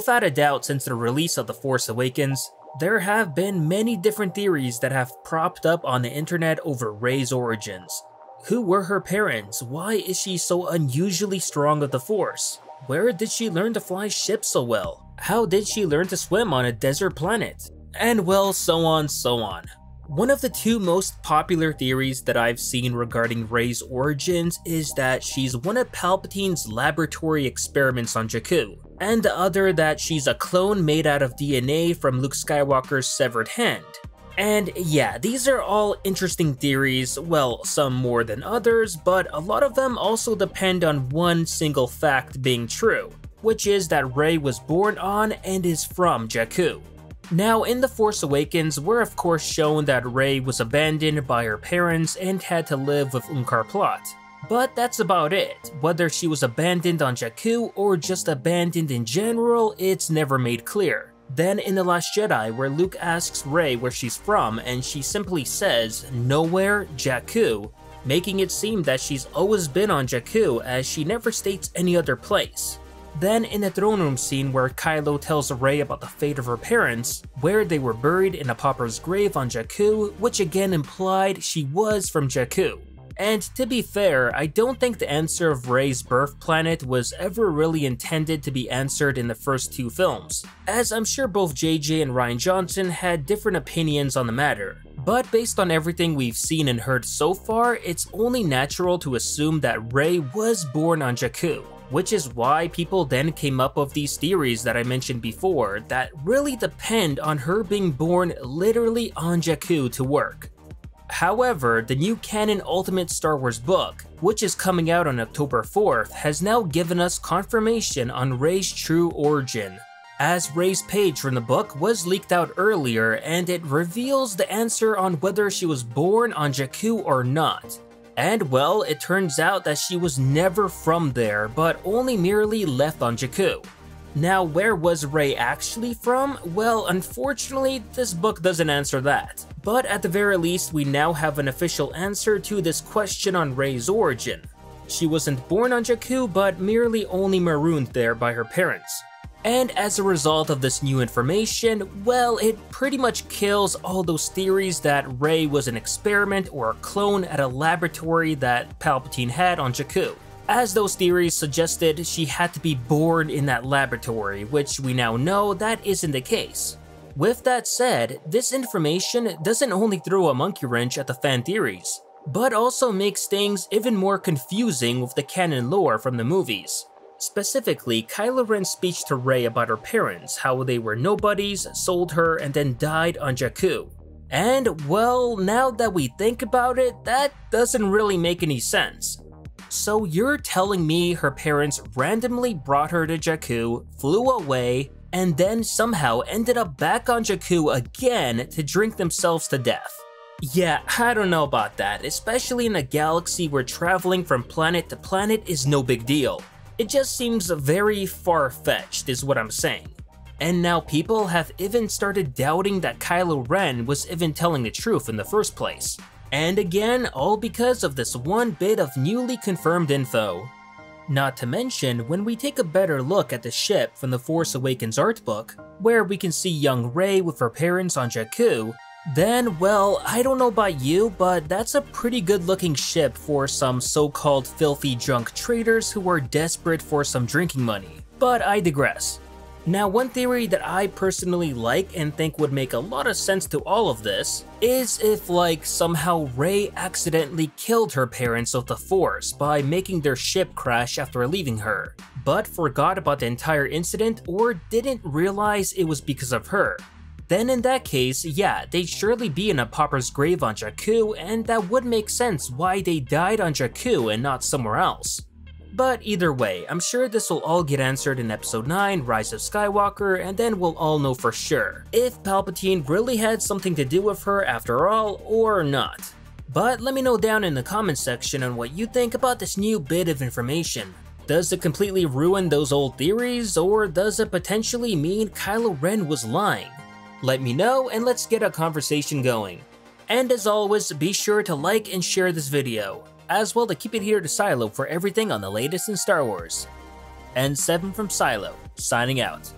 without a doubt, since the release of The Force Awakens, there have been many different theories that have propped up on the internet over Rey's origins. Who were her parents? Why is she so unusually strong with the Force? Where did she learn to fly ships so well? How did she learn to swim on a desert planet? And well, so on, so on. One of the two most popular theories that I've seen regarding Rey's origins is that she's one of Palpatine's laboratory experiments on Jakku, and the other that she's a clone made out of DNA from Luke Skywalker's severed hand. And yeah, these are all interesting theories, well, some more than others, but a lot of them also depend on one single fact being true, which is that Rey was born on and is from Jakku. Now, in The Force Awakens, we're of course shown that Rey was abandoned by her parents and had to live with Unkar Plutt. But that's about it. Whether she was abandoned on Jakku or just abandoned in general, it's never made clear. Then in The Last Jedi, where Luke asks Rey where she's from and she simply says, "Nowhere, Jakku," making it seem that she's always been on Jakku as she never states any other place. Then in the throne room scene where Kylo tells Rey about the fate of her parents, where they were buried in a pauper's grave on Jakku, which again implied she was from Jakku. And to be fair, I don't think the answer of Rey's birth planet was ever really intended to be answered in the first two films, as I'm sure both JJ and Rian Johnson had different opinions on the matter. But based on everything we've seen and heard so far, it's only natural to assume that Rey was born on Jakku, which is why people then came up with these theories that I mentioned before that really depend on her being born literally on Jakku to work. However, the new canon Ultimate Star Wars book, which is coming out on October 4th, has now given us confirmation on Rey's true origin, as Rey's page from the book was leaked out earlier and it reveals the answer on whether she was born on Jakku or not. And well, it turns out that she was never from there, but only merely left on Jakku. Now, where was Rey actually from? Well, unfortunately, this book doesn't answer that. But at the very least, we now have an official answer to this question on Rey's origin. She wasn't born on Jakku, but merely only marooned there by her parents. And as a result of this new information, well, it pretty much kills all those theories that Rey was an experiment or a clone at a laboratory that Palpatine had on Jakku, as those theories suggested she had to be born in that laboratory, which we now know that isn't the case. With that said, this information doesn't only throw a monkey wrench at the fan theories, but also makes things even more confusing with the canon lore from the movies. Specifically, Kylo Ren's speech to Rey about her parents, how they were nobodies, sold her, and then died on Jakku. And well, now that we think about it, that doesn't really make any sense. So you're telling me her parents randomly brought her to Jakku, flew away, and then somehow ended up back on Jakku again to drink themselves to death? Yeah, I don't know about that, especially in a galaxy where traveling from planet to planet is no big deal. It just seems very far-fetched is what I'm saying. And now people have even started doubting that Kylo Ren was even telling the truth in the first place. And again, all because of this one bit of newly confirmed info. Not to mention, when we take a better look at the ship from the Force Awakens art book, where we can see young Rey with her parents on Jakku, then well, I don't know about you, but that's a pretty good looking ship for some so-called filthy drunk traders who are desperate for some drinking money. But I digress. Now, one theory that I personally like and think would make a lot of sense to all of this is if somehow Rey accidentally killed her parents with the Force by making their ship crash after leaving her, but forgot about the entire incident or didn't realize it was because of her. Then in that case, yeah, they'd surely be in a pauper's grave on Jakku, and that would make sense why they died on Jakku and not somewhere else. But either way, I'm sure this will all get answered in Episode 9, Rise of Skywalker, and then we'll all know for sure if Palpatine really had something to do with her after all, or not. But let me know down in the comments section on what you think about this new bit of information. Does it completely ruin those old theories, or does it potentially mean Kylo Ren was lying? Let me know and let's get a conversation going. And as always, be sure to like and share this video, as well to keep it here to Silo for everything on the latest in Star Wars. And 7 from Silo, signing out.